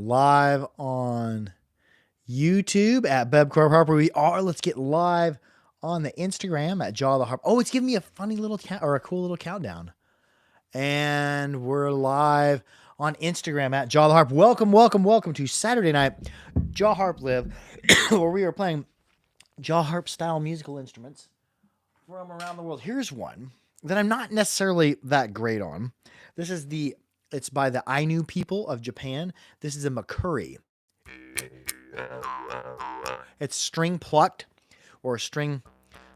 Live on YouTube at Bebcorp Harper. We are. Let's get live on the Instagram at Jaw the Harp. Oh, it's giving me a funny little count or a cool little countdown. And we're live on Instagram at Jaw the Harp. Welcome, welcome, welcome to Saturday night Jaw Harp Live, where we are playing Jaw Harp style musical instruments from around the world. Here's one that I'm not necessarily that great on. It's by the Ainu people of Japan. This is a makuri. It's string plucked or string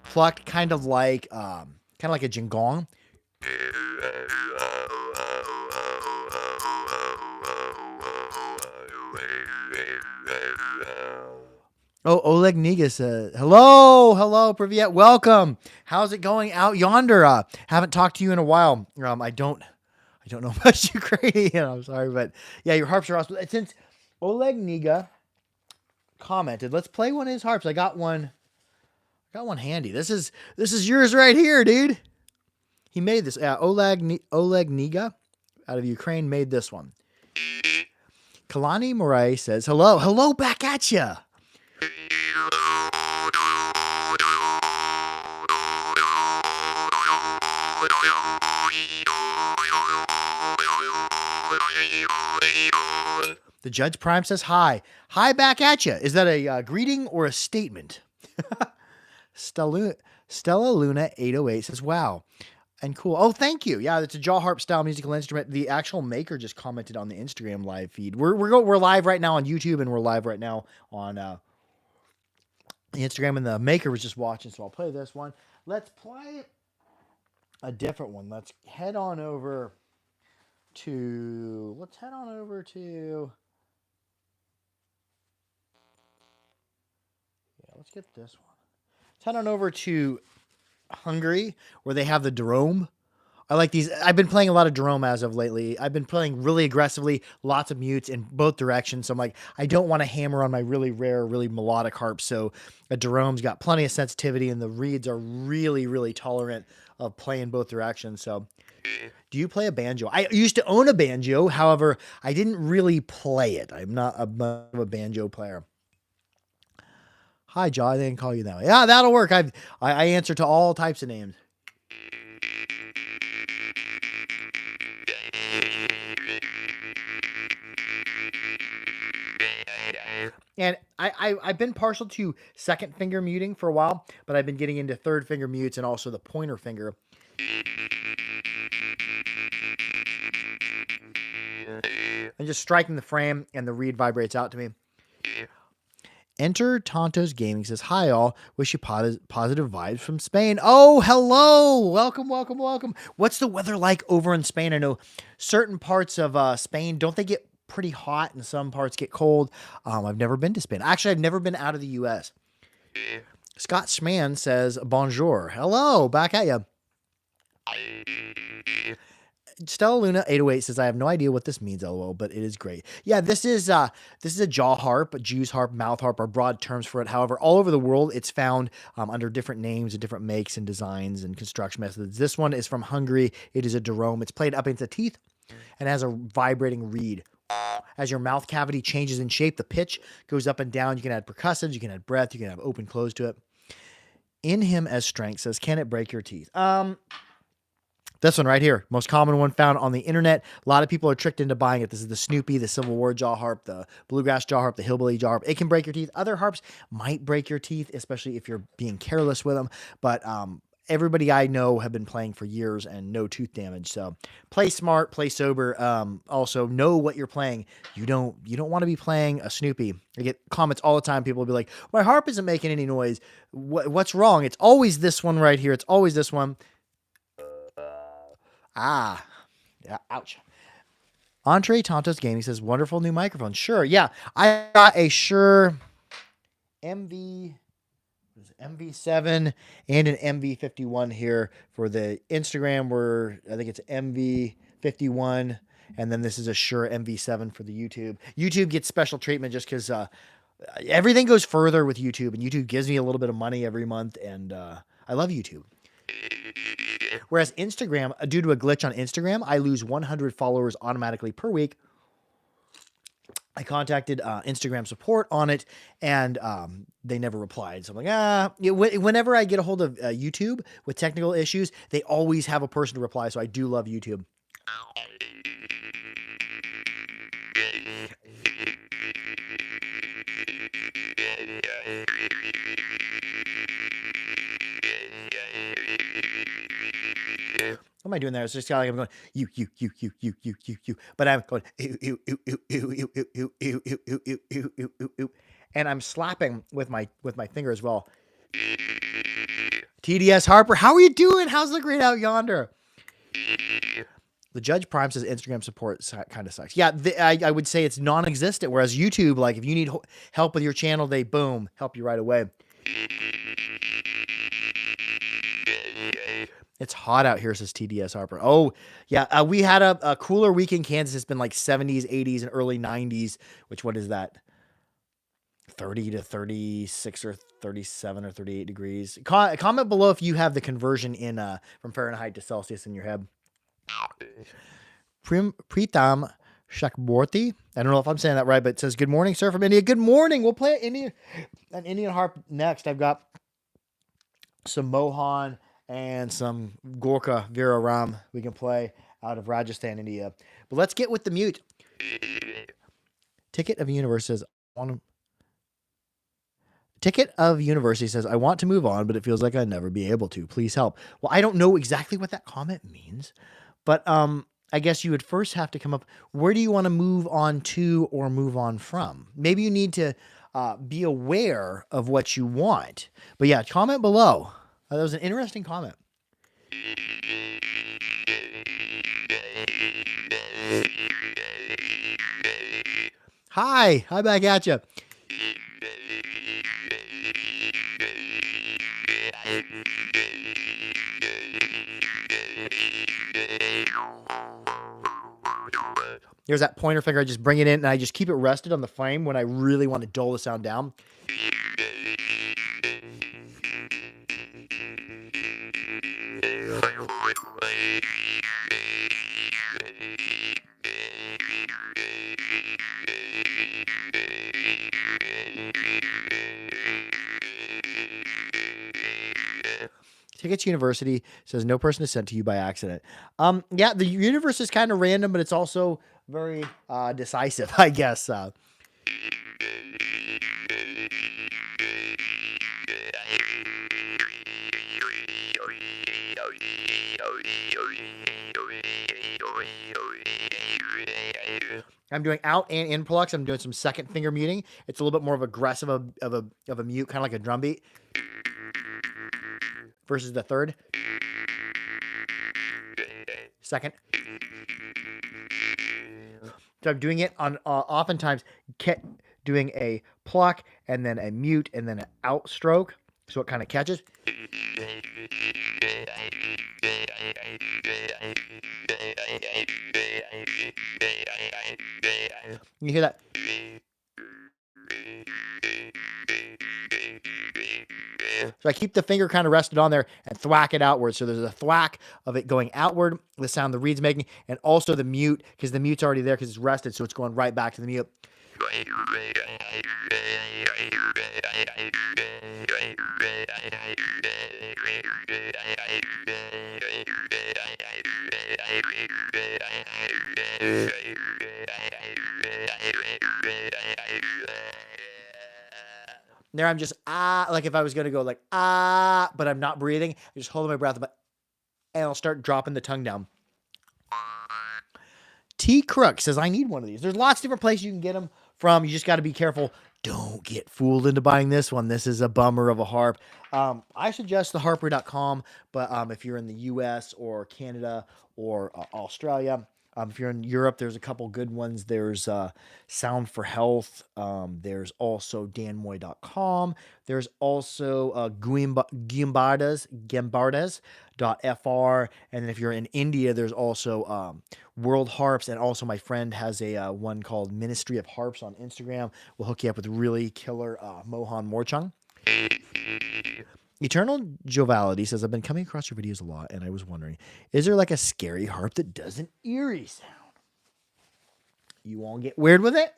plucked, kind of like a jingong. Oh, Oleg Niga says, hello, Privyet, welcome. How's it going out yonder? Haven't talked to you in a while. I don't know much Ukrainian. I'm sorry, but yeah, your harps are awesome. Since Oleg Niga commented, let's play one of his harps. I got one handy. This is yours right here, dude. He made this. Oleg Niga out of Ukraine made this one. Kalani Moray says, hello back at ya. The Judge Prime says hi. Hi back at you. Is that a greeting or a statement? Stella Luna 808 says, wow. And cool. Oh, thank you. Yeah, it's a jaw harp style musical instrument. The actual maker just commented on the Instagram live feed. We're live right now on YouTube, and we're live right now on the Instagram, and the maker was just watching, so I'll play this one. Let's play a different one. Let's head on over to let's get this one. Let's head on over to Hungary, where they have the drum. I like these. I've been playing a lot of drum as of lately. I've been playing really aggressively, lots of mutes in both directions. So I'm like, I don't want to hammer on my really rare, really melodic harp. So a drum's got plenty of sensitivity, and the reeds are really, really tolerant of playing both directions. So do you play a banjo? I used to own a banjo. However, I didn't really play it. I'm not a banjo player. Hi, Jaw. I didn't call you that way. Yeah, that'll work. I answer to all types of names. And I've been partial to second finger muting for a while, but I've been getting into third finger mutes and also the pointer finger. And just striking the frame, and the reed vibrates out to me. Enter Tontos Gaming says, hi all, wish you positive vibes from Spain. Oh, hello. Welcome, welcome, welcome. What's the weather like over in Spain? I know certain parts of Spain, don't they get pretty hot, and some parts get cold? I've never been to Spain. Actually, I've never been out of the U.S. Scott Schman says, bonjour. Hello, back at you. Stella Luna 808 says, I have no idea what this means, lol, but it is great. Yeah, this is a jaw harp, a Jew's harp, mouth harp are broad terms for it. However, all over the world, it's found under different names and different makes and designs and construction methods. This one is from Hungary. It is a drum. It's played up into teeth and has a vibrating reed. As your mouth cavity changes in shape, the pitch goes up and down. You can add percussives, you can add breath, you can have open close to it. In Him as Strength says, can it break your teeth? This one right here, most common one found on the internet. A lot of people are tricked into buying it. This is the Snoopy, the Civil War jaw harp, the bluegrass jaw harp, the hillbilly jaw harp. It can break your teeth. Other harps might break your teeth, especially if you're being careless with them. But everybody I know have been playing for years and no tooth damage. So play smart, play sober. Also know what you're playing. You don't want to be playing a Snoopy. I get comments all the time. People will be like, my harp isn't making any noise. What's wrong? It's always this one right here. It's always this one. Yeah, ouch. Entree Tontos Gaming says, wonderful new microphone. Sure, yeah. I got a Shure MV7 and an MV51 here for the Instagram, where I think it's MV51, and then this is a Shure MV7 for the YouTube. YouTube gets special treatment just because everything goes further with YouTube, and YouTube gives me a little bit of money every month, and I love YouTube. Whereas Instagram, due to a glitch on Instagram, I lose 100 followers automatically per week. I contacted Instagram support on it, and they never replied. So I'm like, whenever I get a hold of YouTube with technical issues, they always have a person to reply. So I do love YouTube. What am I doing there? It's just kind of like I'm going you, but I'm going and I'm slapping with my finger as well. TDS Harper, how are you doing? How's the grade out yonder? The Judge Prime says Instagram support kind of sucks. Yeah, I would say it's non-existent. Whereas YouTube, like if you need help with your channel, they boom help you right away. It's hot out here, says TDS Harper. Oh, yeah. We had a cooler week in Kansas. It's been like 70s, 80s, and early 90s, which what is that? 30 to 36 or 37 or 38 degrees. Comment below if you have the conversion in from Fahrenheit to Celsius in your head. Pritam Shakborti. I don't know if I'm saying that right, but it says, good morning, sir, from India. Good morning. We'll play an Indian harp next. I've got some Mohan and some Gorkha Veera Ram we can play out of Rajasthan, India. But let's get with the mute. Ticket of Universe says, Ticket of University says, I want to move on, but it feels like I'd never be able to. Please help. Well, I don't know exactly what that comment means, but I guess you would first have to come up, where do you want to move on to or move on from? Maybe you need to be aware of what you want. But yeah, comment below. That was an interesting comment. Hi back at you. There's that pointer finger. I just bring it in and I just keep it rested on the frame when I really want to dull the sound down. Tickets University says no person is sent to you by accident. Yeah, the universe is kind of random, but it's also very decisive, I guess. I'm doing out and in plucks. I'm doing some second finger muting. It's a little bit more of aggressive of a mute, kind of like a drum beat. Versus the third. Second. So I'm doing it on oftentimes doing a pluck and then a mute and then an out stroke. So it kind of catches. You hear that? So I keep the finger kind of rested on there and thwack it outward. So there's a thwack of it going outward, the sound the reed's making, and also the mute, because the mute's already there because it's rested, so it's going right back to the mute. There I'm just, like if I was going to go like, but I'm not breathing, I'm just holding my breath, and I'll start dropping the tongue down. T. Crook says, I need one of these. There's lots of different places you can get them from. You just got to be careful. Don't get fooled into buying this one. This is a bummer of a harp. I suggest theharper.com, but if you're in the US or Canada or Australia, if you're in Europe, there's a couple good ones. There's Sound for Health. There's also danmoy.com. There's also Gambardas.fr. And then if you're in India, there's also World Harps. And also my friend has a one called Ministry of Harps on Instagram. We'll hook you up with really killer Mohan Morchung. Eternal Jovality says, I've been coming across your videos a lot, and I was wondering, is there like a scary harp that does an eerie sound? You won't get weird with it?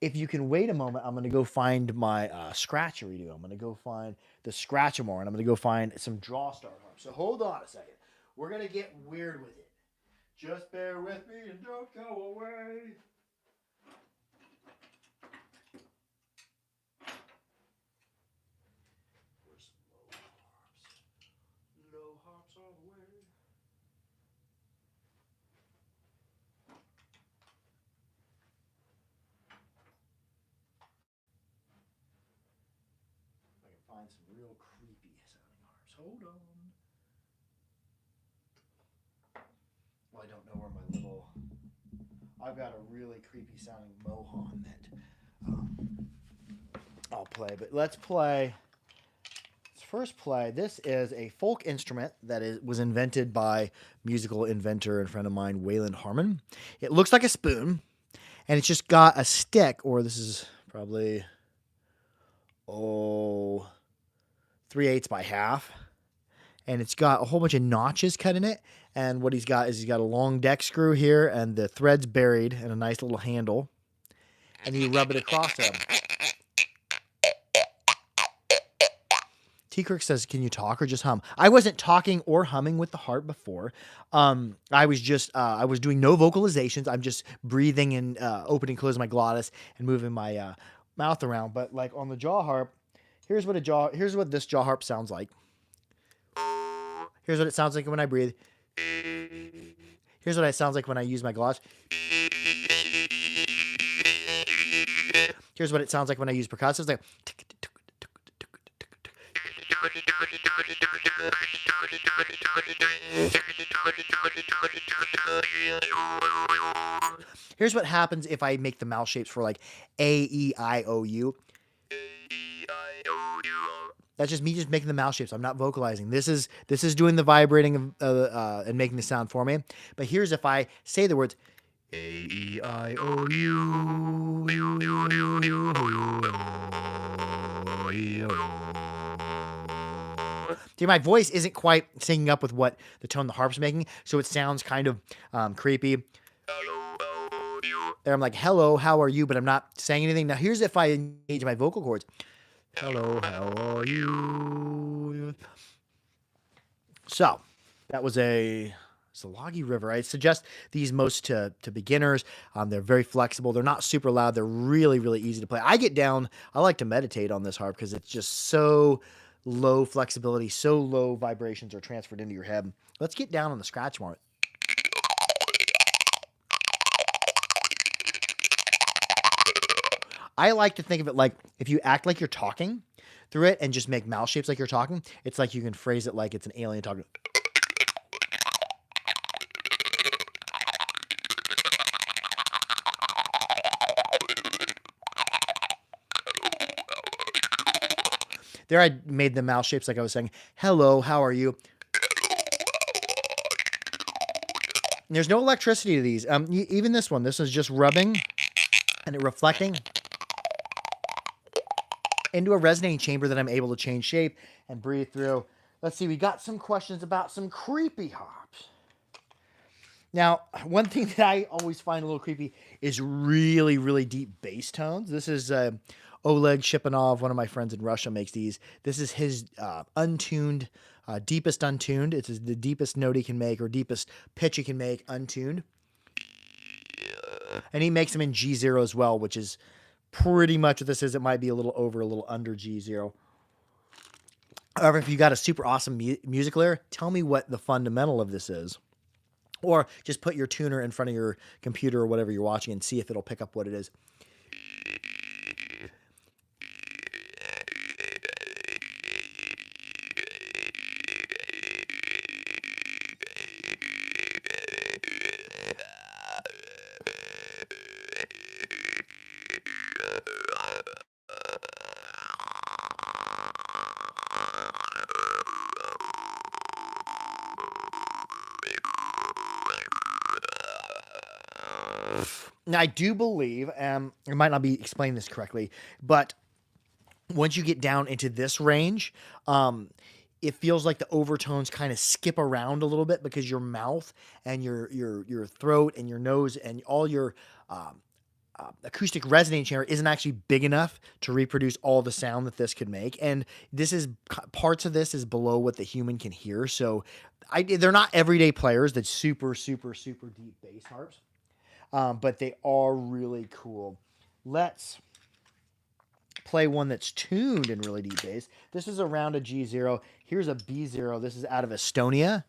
If you can wait a moment, I'm going to go find my scratchery-do. I'm going to go find the Scratchamore, and I'm going to go find some Drawstar harps. So hold on a second. We're going to get weird with it. Just bear with me and don't go away. Where's some low harps? Low harps all the way. I can find some real creepy sounding harps. Hold on. Well, I don't know where my little. I've got a really creepy sounding Mohan that I'll play, but let's play. Let's first play. This is a folk instrument that was invented by musical inventor and friend of mine, Wayland Harmon. It looks like a spoon, and it's just got a stick, or this is probably 3/8 by half, and it's got a whole bunch of notches cut in it. And what he's got is he's got a long deck screw here, and the thread's buried in a nice little handle, and you rub it across them. T. Kirk says, "Can you talk or just hum?" I wasn't talking or humming with the harp before. I was doing no vocalizations. I'm just breathing and opening, closing my glottis and moving my mouth around. But like on the jaw harp, here's what this jaw harp sounds like. Here's what it sounds like when I breathe. Here's what it sounds like when I use my glottis. Here's what it sounds like when I use percussives. Like. Here's what happens if I make the mouth shapes for like A, E, I, O, U. That's just me making the mouth shapes. I'm not vocalizing. This is doing the vibrating and making the sound for me. But here's if I say the words A, E, I, O, U. See, my voice isn't quite syncing up with what the tone the harp's making, so it sounds kind of creepy. There I'm like, hello, how are you? But I'm not saying anything. Now, here's if I engage my vocal cords. Hello, how are you? So, that was a Salagi River. I suggest these most to beginners. They're very flexible. They're not super loud. They're really, really easy to play. I like to meditate on this harp because it's just so low flexibility, so low vibrations are transferred into your head. Let's get down on the Scratchamore. I like to think of it like if you act like you're talking through it and just make mouth shapes like you're talking, it's like you can phrase it like it's an alien talking. There I made the mouth shapes like I was saying, hello, how are you? And there's no electricity to these. Even this one, this is just rubbing and it reflecting into a resonating chamber that I'm able to change shape and breathe through. Let's see, we got some questions about some creepy harps. Now, one thing that I always find a little creepy is really, really deep bass tones. This is Oleg Shipanov, one of my friends in Russia, makes these. This is his untuned, deepest untuned. It's the deepest note he can make or deepest pitch he can make untuned. And he makes them in G0 as well, which is pretty much what this is. It might be a little over, a little under G0. However, if you got a super awesome music layer, tell me what the fundamental of this is. Or just put your tuner in front of your computer or whatever you're watching and see if it'll pick up what it is. Now, I do believe, I might not be explaining this correctly, but once you get down into this range, it feels like the overtones kind of skip around a little bit because your mouth and your throat and your nose and all your acoustic resonating chamber isn't actually big enough to reproduce all the sound that this could make. And this is parts of this is below what the human can hear. So they're not everyday players that super, super, super deep bass harps, but they are really cool. Let's play one that's tuned in really deep bass. This is around a G0. Here's a B0. This is out of Estonia.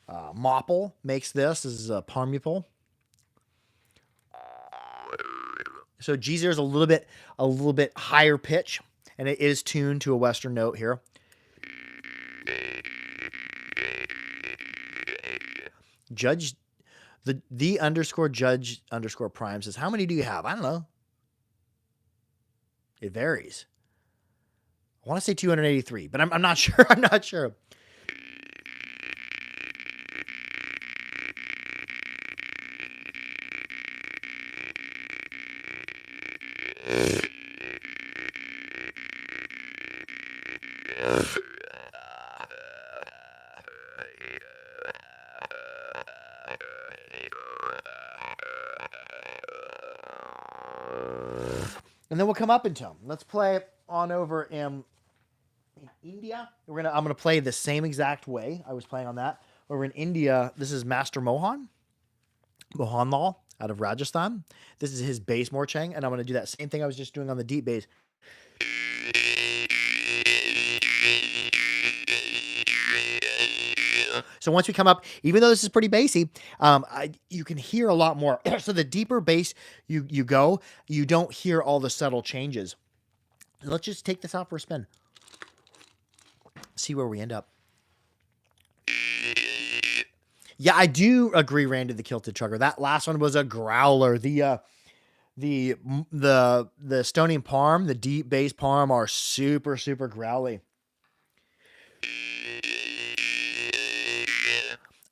Moppel makes this. This is a Parmupol. So G0 is a little bit higher pitch, and it is tuned to a Western note here. Judge the underscore judge underscore prime says, how many do you have? I don't know. It varies. I want to say 283, but I'm not sure. I'm not sure. And then we'll come up in tone. Let's play on over in India. I'm gonna play the same exact way I was playing on that. Over in India, this is Master Mohanlal out of Rajasthan. This is his bass morchang, and I'm gonna do that same thing I was just doing on the deep bass. So once we come up, even though this is pretty bassy, you can hear a lot more. So the deeper bass you go, you don't hear all the subtle changes. Let's just take this out for a spin. See where we end up. Yeah, I do agree, Randy the Kilted Trucker. That last one was a growler. The Estonian Parm, the deep bass Parm are super, super growly.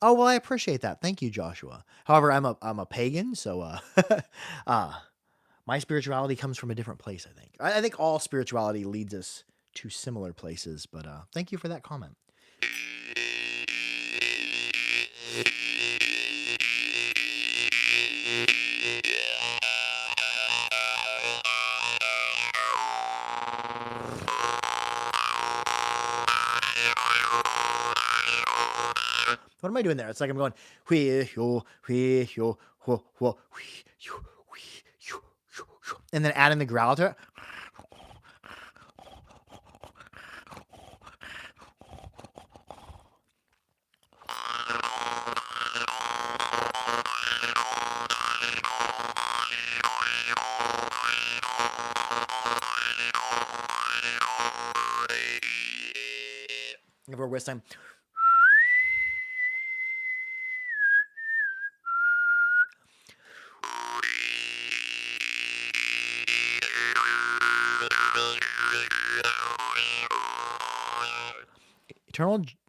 Oh, well, I appreciate that. Thank you, Joshua. However, I'm a pagan, so my spirituality comes from a different place, I think. I think all spirituality leads us to similar places, but thank you for that comment. What am I doing there? It's like I'm going, and then adding the growl to it. Give her a wrist time.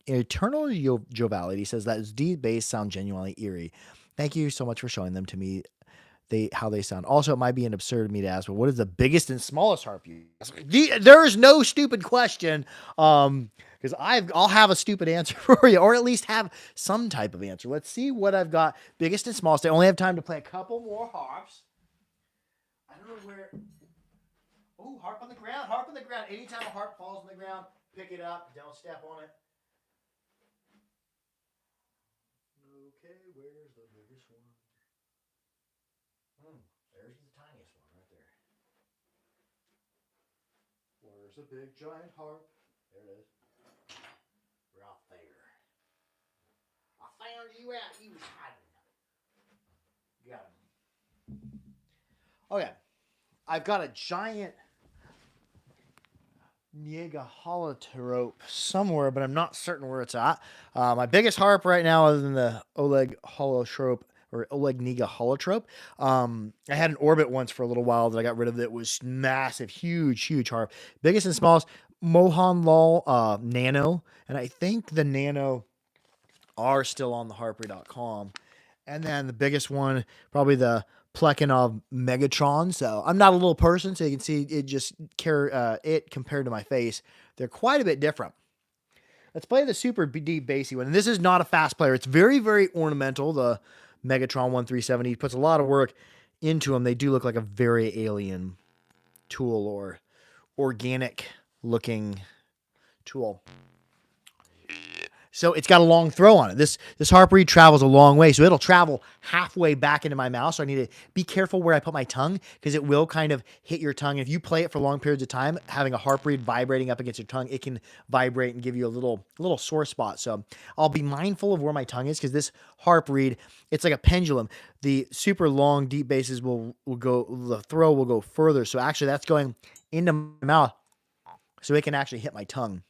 Eternal Jovality says that his deep bass sound genuinely eerie. Thank you so much for showing them to me. How they sound. Also, it might be an absurd of me to ask, but what is the biggest and smallest harp you use? There is no stupid question, because I'll have a stupid answer for you, or at least have some type of answer. Let's see what I've got. Biggest and smallest. I only have time to play a couple more harps. I don't know where. Oh, harp on the ground. Harp on the ground. Anytime a harp falls on the ground, pick it up. Don't step on it. Okay, where's the biggest one? There's the tiniest one right there. Where's a big giant harp? There it is. Right there. I found you out. You was hiding. Got him. Okay. I've got a giant Niega holotrope somewhere, but I'm not certain where it's at. My biggest harp right now, other than the Oleg holotrope, or Oleg Niga holotrope. I had an Orbit once for a little while that I got rid of. It was massive, huge harp. Biggest and smallest, Mohanlal Nano, and I think the Nano are still on the harpery.com. And then the biggest one, probably the Plekhanov Megatron. So I'm not a little person, so you can see it just it compared to my face. They're quite a bit different. Let's play the super deep bassy one. And this is not a fast player. It's very, very ornamental. The Megatron 1370 puts a lot of work into them, they do look like a very alien tool or organic looking tool. So it's got a long throw on it. This harp reed travels a long way, so it'll travel halfway back into my mouth. So I need to be careful where I put my tongue because it will kind of hit your tongue. If you play it for long periods of time, having a harp reed vibrating up against your tongue, it can vibrate and give you a little sore spot. So I'll be mindful of where my tongue is because this harp reed, it's like a pendulum. The super long deep basses will go, the throw will go further. So actually that's going into my mouth, so it can actually hit my tongue.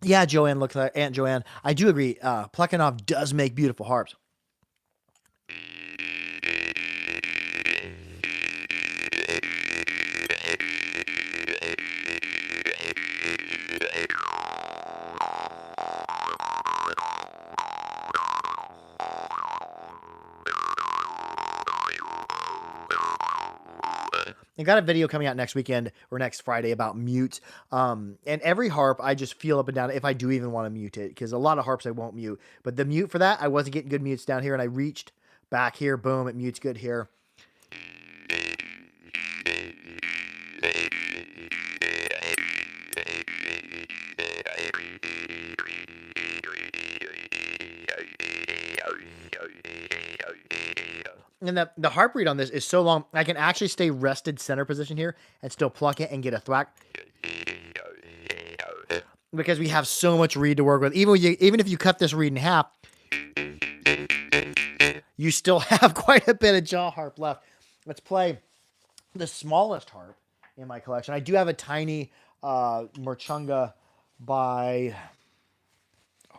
Yeah, Joanne, look like Aunt Joanne. I do agree. Plekhanov does make beautiful harps. I got a video coming out next weekend or next Friday about mute. And every harp, I just feel up and down if I do even want to mute it, because a lot of harps I won't mute. But the mute for that, I wasn't getting good mutes down here, and I reached back here. Boom, it mutes good here. And the harp reed on this is so long, I can actually stay rested center position here and still pluck it and get a thwack. Because we have so much reed to work with. Even if you cut this reed in half, you still have quite a bit of jaw harp left. Let's play the smallest harp in my collection. I do have a tiny Merchunga by...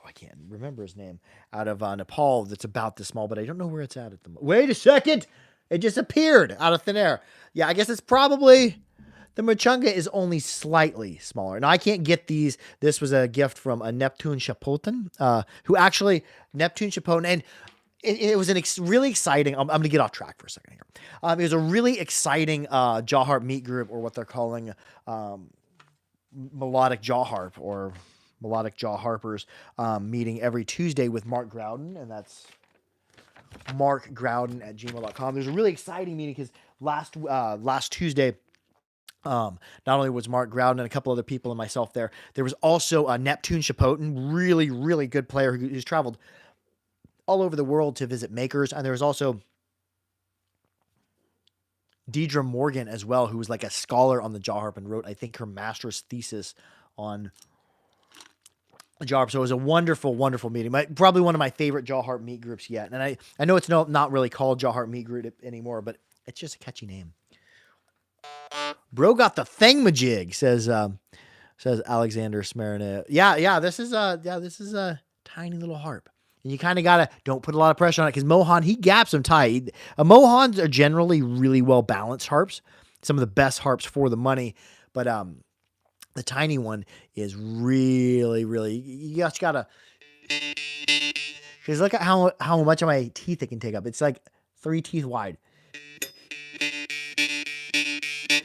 I can't remember his name, out of Nepal, that's about this small, but I don't know where it's at the moment. Wait a second. It just appeared out of thin air. Yeah, I guess it's probably, the Merchunga is only slightly smaller. Now, I can't get these. This was a gift from a Neptune Chapotin, who actually, Neptune Chapotin, and it was really exciting. I'm going to get off track for a second here. It was a really exciting jaw harp meet group, or what they're calling melodic jaw harp, or melodic jaw harpers, meeting every Tuesday with Mark Groudon, and that's markgroudon@gmail.com. There's a really exciting meeting because last Tuesday, not only was Mark Groudon and a couple other people and myself there, there was also Neptune Chapotin, really, really good player who's traveled all over the world to visit makers, and there was also Deidre Morgan as well, who was like a scholar on the jaw harp and wrote, I think, her master's thesis on jaw harp. So it was a wonderful, wonderful meeting. Probably one of my favorite jaw harp meet groups yet. And I know it's not really called jaw harp meet group anymore, but it's just a catchy name. Bro got the thingamajig, says Alexander Smarina. Yeah, this is a tiny little harp. And you kind of gotta, don't put a lot of pressure on it, because Mohan, he gaps them tight. Mohans are generally really well balanced harps. Some of the best harps for the money, but the tiny one is really, really, you just gotta, because look at how much of my teeth it can take up. It's like 3 teeth wide.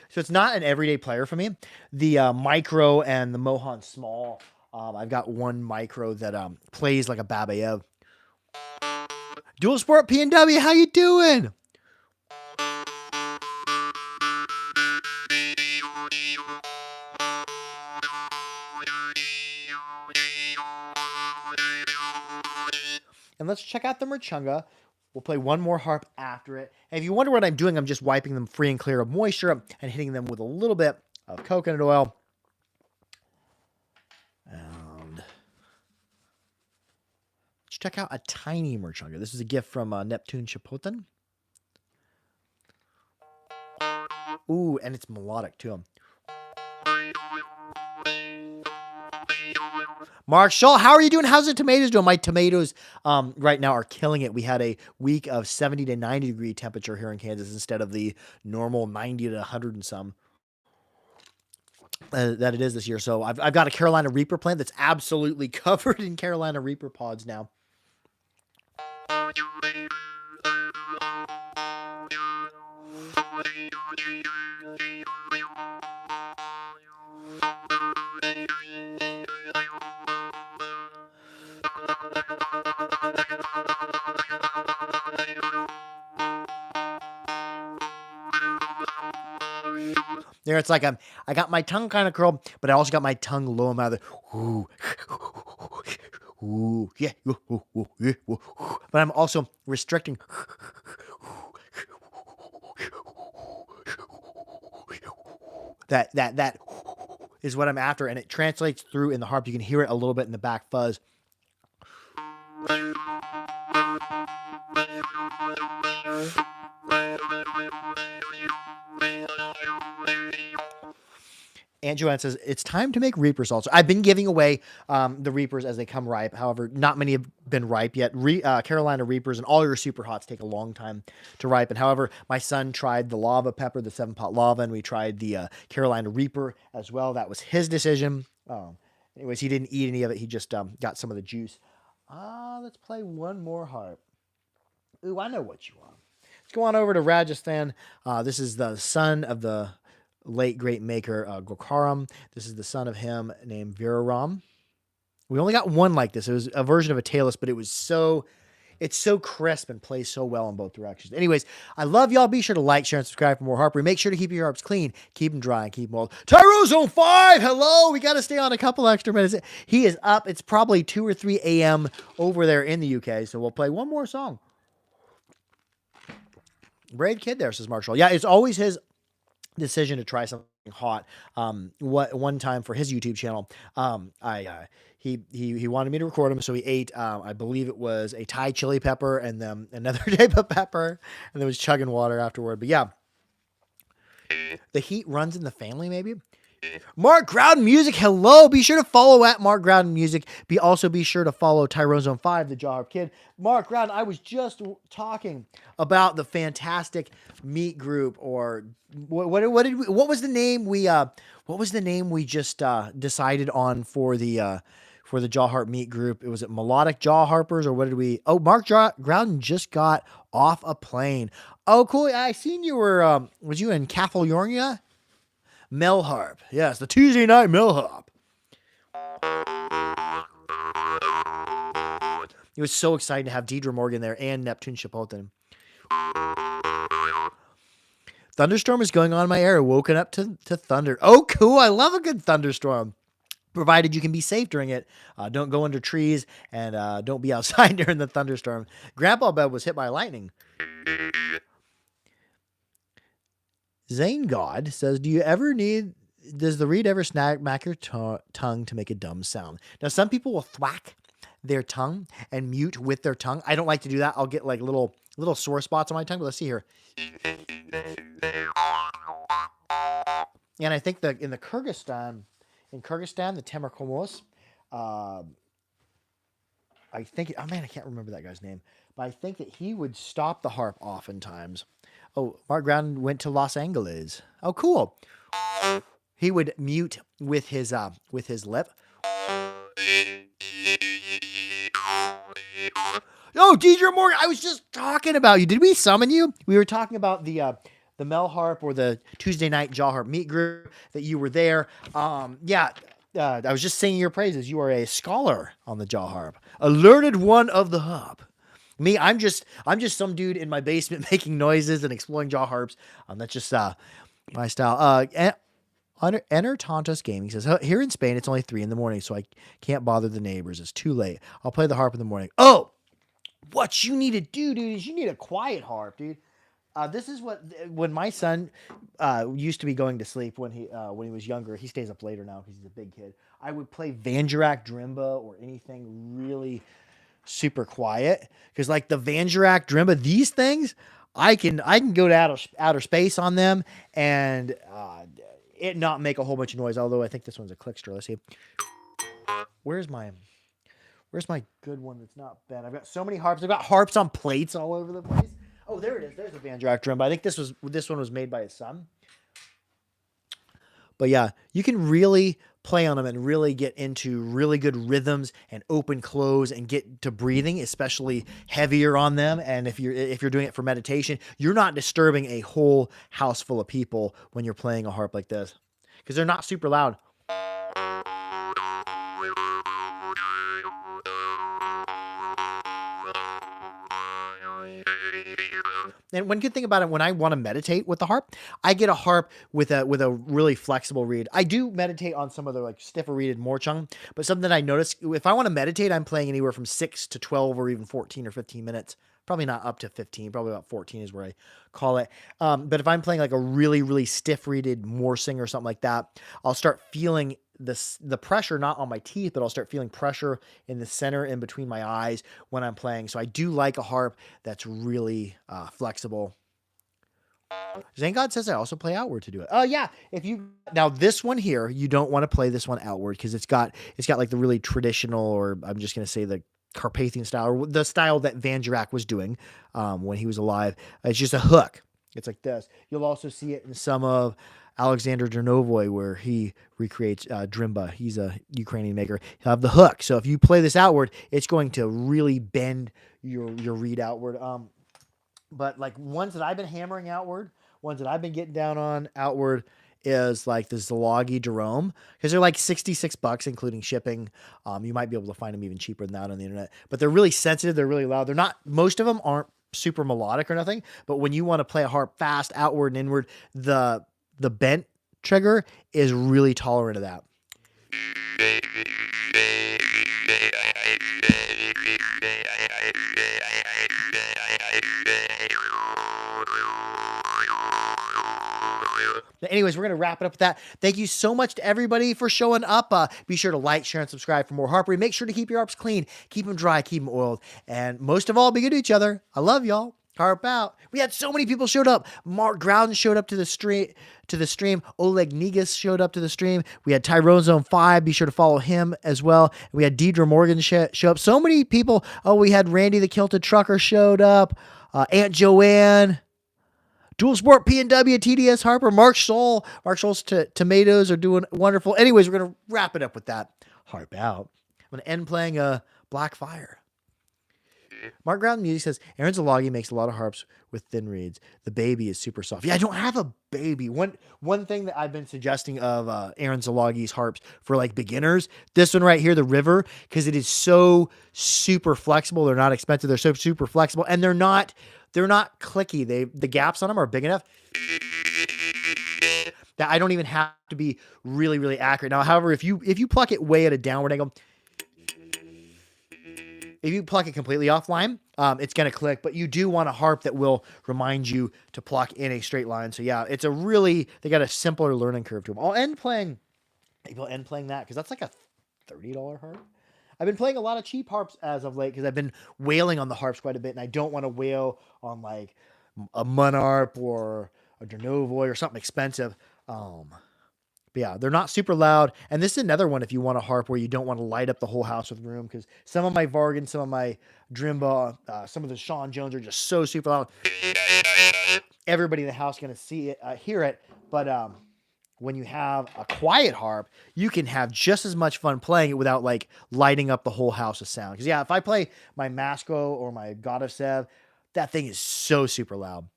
So it's not an everyday player for me. The micro and the Mohan small, I've got one micro that plays like a Babayev. Dual Sport PNW, how you doing? And let's check out the Merchunga. We'll play one more harp after it. And if you wonder what I'm doing, I'm just wiping them free and clear of moisture and hitting them with a little bit of coconut oil. And let's check out a tiny Merchunga. This is a gift from Neptune Chapotin. Ooh, and it's melodic too. Mark Shaw, how are you doing? How's the tomatoes doing? My tomatoes right now are killing it. We had a week of 70 to 90 degree temperature here in Kansas instead of the normal 90 to 100 and some that it is this year. So I've got a Carolina Reaper plant that's absolutely covered in Carolina Reaper pods now. There, it's like I got my tongue kind of curled, but I also got my tongue low. I'm out of the ooh, ooh, yeah, ooh, ooh, yeah, ooh. But I'm also restricting. That is what I'm after, and it translates through in the harp. You can hear it a little bit in the back fuzz. Aunt Joanne says, it's time to make Reaper salts. I've been giving away the Reapers as they come ripe. However, not many have been ripe yet. Carolina Reapers and all your super hots take a long time to ripen. However, my son tried the lava pepper, the 7-pot lava, and we tried the Carolina Reaper as well. That was his decision. Anyways, he didn't eat any of it. He just got some of the juice. Let's play one more harp. Ooh, I know what you want. Let's go on over to Rajasthan. This is the son of the late great maker Gokharam. This is the son of him named Viraram. We only got one like this. It was a version of a tailless, but it's so crisp and plays so well in both directions. Anyways, I love y'all. Be sure to like, share, and subscribe for more harpery. Make sure to keep your harps clean, keep them dry, and keep them old. Tyro's on 5. Hello. We got to stay on a couple extra minutes. He is up. It's probably 2 or 3 a.m. over there in the UK. So we'll play one more song. Brave kid there, says Marshall. Yeah, it's always his decision to try something hot. One time for his YouTube channel, he wanted me to record him, so he ate I believe it was a Thai chili pepper and then another type of pepper, and then was chugging water afterward. But yeah, the heat runs in the family, maybe. Mark Groudon Music, hello. Be sure to follow at Mark Groudon Music. Be sure to follow Tyrone Zone 5, the Jaw Harp Kid. Mark Groudon, I was just talking about the fantastic meet group, or what was the name we just decided on for the Jaw Harp meet group? Was it Melodic Jaw Harpers, or what did we? Oh, Mark Groudon just got off a plane. Oh, cool. I seen you were was you in California? Mel Harp. Yes, the Tuesday night Mel Harp. It was so exciting to have Deidre Morgan there and Neptune Chipotle. Thunderstorm is going on in my area. Woken up to thunder. Oh, cool. I love a good thunderstorm. Provided you can be safe during it. Don't go under trees, and don't be outside during the thunderstorm. Grandpa Beb was hit by lightning. Zane God says, does the reed ever smack your tongue to make a dumb sound? Now, some people will thwack their tongue and mute with their tongue. I don't like to do that. I'll get like little sore spots on my tongue, but let's see here. And I think that in Kyrgyzstan, the Temur Komos, I think, I can't remember that guy's name, but I think that he would stop the harp oftentimes. Oh, Mark Groudon went to Los Angeles. Oh, cool. He would mute with his lip. Oh, Deidre Morgan, I was just talking about you. Did we summon you? We were talking about the Mel Harp, or the Tuesday night Jaw Harp meet group, that you were there. I was just singing your praises. You are a scholar on the Jaw Harp, a learned one of the harp. Me, I'm just some dude in my basement making noises and exploring jaw harps. That's just my style. Enter Tontos Gaming says, here in Spain, it's only 3 a.m, so I can't bother the neighbors. It's too late. I'll play the harp in the morning. Oh, what you need to do, dude, is you need a quiet harp, dude. This is when my son used to be going to sleep when he was younger. He stays up later now because he's a big kid. I would play Vangerak Drimba or anything really super quiet, because like the Vangerak Drimba, these things, I can go to outer space on them and it not make a whole bunch of noise. Although I think this one's a clickster. Let's see. Where's my good one that's not bad? I've got so many harps. I've got harps on plates all over the place. Oh, there it is. There's a Vangerak Drimba. I think this one was made by his son. But yeah, you can really play on them and really get into really good rhythms and open close and get to breathing, especially heavier on them. And if you're doing it for meditation, you're not disturbing a whole house full of people when you're playing a harp like this, because they're not super loud. And one good thing about it, when I want to meditate with the harp, I get a harp with a really flexible reed. I do meditate on some of the like stiffer reeded Morchung, but something that I notice, if I want to meditate, I'm playing anywhere from 6 to 12 or even 14 or 15 minutes. Probably not up to 15, probably about 14 is where I call it. But if I'm playing like a really, really stiff reeded Morsing or something like that, I'll start feeling the pressure not on my teeth, but I'll start feeling pressure in the center in between my eyes when I'm playing. So I do like a harp that's really flexible. Zangod says I also play outward to do it. Oh yeah, if you now this one here, you don't want to play this one outward because it's got like the really traditional, or I'm just gonna say the Carpathian style, or the style that Van Drak was doing when he was alive. It's just a hook. It's like this. You'll also see it in some of Alexander Dernovoy, where he recreates Drimba. He's a Ukrainian maker. He'll have the hook. So if you play this outward, it's going to really bend your reed outward. But like ones that I've been hammering outward, ones that I've been getting down on outward is like the Zalogi Jerome, because they're like $66 including shipping. You might be able to find them even cheaper than that on the internet, but they're really sensitive. They're really loud. They're not, most of them aren't super melodic or nothing, but when you want to play a harp fast, outward and inward, the bent trigger is really tolerant of that. Anyways, we're going to wrap it up with that. Thank you so much to everybody for showing up. Be sure to like, share, and subscribe for more harpery. Make sure to keep your harps clean, keep them dry, keep them oiled, and most of all, be good to each other. I love y'all. Harp out. We had so many people showed up. Mark Growl showed up to the stream. Oleg Negus showed up to the stream. We had Tyrone Zone 5. Be sure to follow him as well. We had Deidre Morgan show up. So many people. Oh, we had Randy the Kilted Trucker showed up. Aunt Joanne. Dual Sport PNW, TDS Harper, Mark Scholl. Mark Scholl's tomatoes are doing wonderful. Anyways, we're going to wrap it up with that. Harp out. I'm going to end playing Black Fire. Mark Ground Music says, Aaron Zalogi makes a lot of harps with thin reeds. The baby is super soft. Yeah, I don't have a baby. One thing that I've been suggesting of Aaron Zalogi's harps for like beginners, this one right here, the River, because it is so super flexible. They're not expensive. They're so super flexible, and they're not clicky. The gaps on them are big enough that I don't even have to be really, really accurate. Now, however, if you pluck it way at a downward angle, if you pluck it completely offline, it's going to click, but you do want a harp that will remind you to pluck in a straight line. So yeah, they got a simpler learning curve to them. Maybe I'll end playing that because that's like a $30 harp. I've been playing a lot of cheap harps as of late because I've been wailing on the harps quite a bit, and I don't want to wail on like a Monarp or a Dernovoy or something expensive. But yeah, they're not super loud. And this is another one if you want a harp where you don't want to light up the whole house with room, because some of my Vargan, some of my Drimba, some of the Sean Jones are just so super loud. Everybody in the house is going to hear it. But when you have a quiet harp, you can have just as much fun playing it without like lighting up the whole house with sound. Because yeah, if I play my Masco or my God of Sev, that thing is so super loud.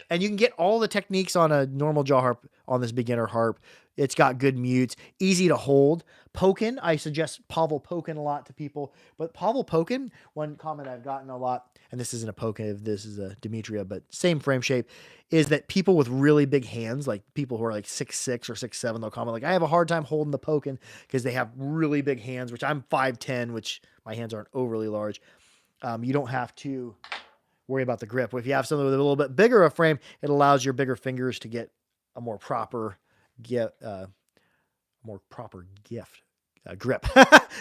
And you can get all the techniques on a normal jaw harp on this beginner harp. It's got good mutes, easy to hold. Pokin, I suggest Pavel Pokin a lot to people. But Pavel Pokin, one comment I've gotten a lot, and this isn't a Pokin, this is a Demetria, but same frame shape, is that people with really big hands, like people who are like 6'6" or 6'7", they'll comment like, I have a hard time holding the Pokin because they have really big hands, which I'm 5'10", which my hands aren't overly large. You don't have to worry about the grip. If you have something with a little bit bigger a frame, it allows your bigger fingers to get a more proper grip.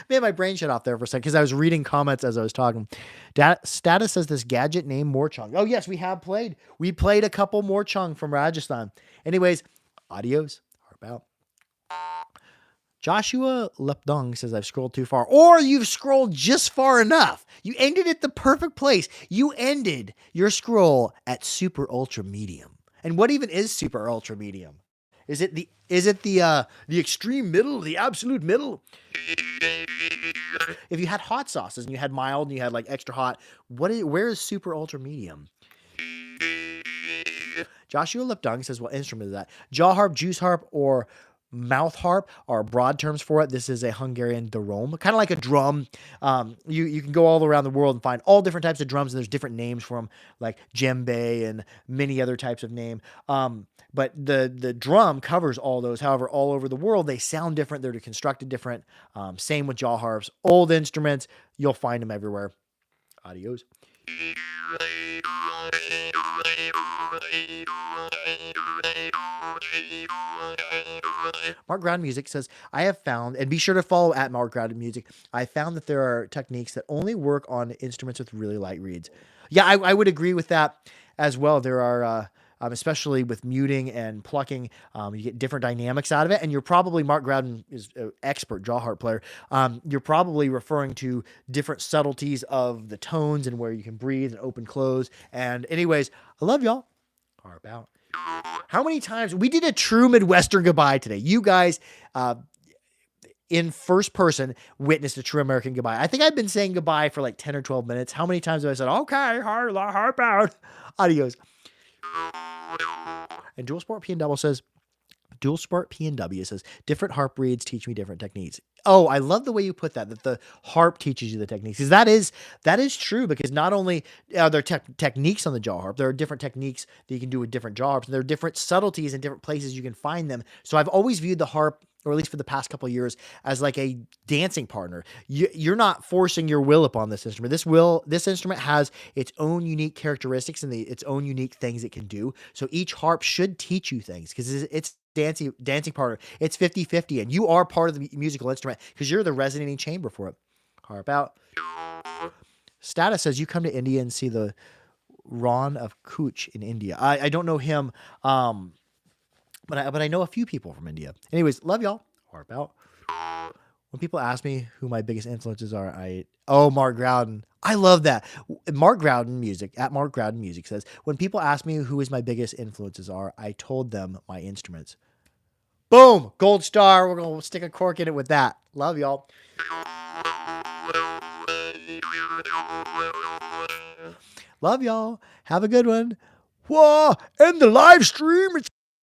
Man, my brain shut off there for a second because I was reading comments as I was talking. Status says this gadget named Morchung. Oh yes, we have played. We played a couple Morchung from Rajasthan. Anyways, adios. Harp out. Joshua Lepdong says I've scrolled too far, or you've scrolled just far enough. You ended at the perfect place. You ended your scroll at super ultra medium. And what even is super ultra medium? Is it the extreme middle, the absolute middle? If you had hot sauces and you had mild and you had like extra hot, where is super ultra medium? Joshua Lepdong says, what instrument is that? Jaw harp, juice harp, or mouth harp are broad terms for it. This is a Hungarian drum, kind of like a drum. You can go all around the world and find all different types of drums, and there's different names for them, like djembe and many other types of name. But the drum covers all those. However, all over the world, they sound different. They're constructed different. Same with jaw harps. Old instruments, you'll find them everywhere. Adios. Mark Ground Music says, I have found, and be sure to follow at Mark Ground Music, I found that there are techniques that only work on instruments with really light reeds. Yeah, I would agree with that as well. There are, especially with muting and plucking, you get different dynamics out of it. And you're probably, Mark Groudon is an expert jaw harp player. You're probably referring to different subtleties of the tones and where you can breathe and open, close. And anyways, I love y'all. Harp out. How many times we did a true Midwestern goodbye today? You guys, in first person, witnessed a true American goodbye. I think I've been saying goodbye for like 10 or 12 minutes. How many times have I said, okay, harp out? Adios. And Dual Sport PNW says, different harp reeds teach me different techniques. Oh, I love the way you put that the harp teaches you the techniques. Because that is true, because not only are there techniques on the jaw harp, there are different techniques that you can do with different jaw harps. There are different subtleties in different places you can find them. So I've always viewed the harp, or at least for the past couple of years, as like a dancing partner. You're not forcing your will upon this instrument. This instrument has its own unique characteristics and its own unique things it can do. So each harp should teach you things, because it's dancing partner. It's 50-50, and you are part of the musical instrument because you're the resonating chamber for it. Harp out. Status says, you come to India and see the Ron of Kutch in India. I don't know him, but I know a few people from India. Anyways, love y'all. Harp out. When people ask me who my biggest influences are, Mark Groudon. I love that. Mark Groudon Music, at Mark Groudon Music, says, when people ask me who is my biggest influences are, I told them my instruments. Boom! Gold star. We're going to stick a cork in it with that. Love y'all. Love y'all. Have a good one. Whoa! End the live stream. It's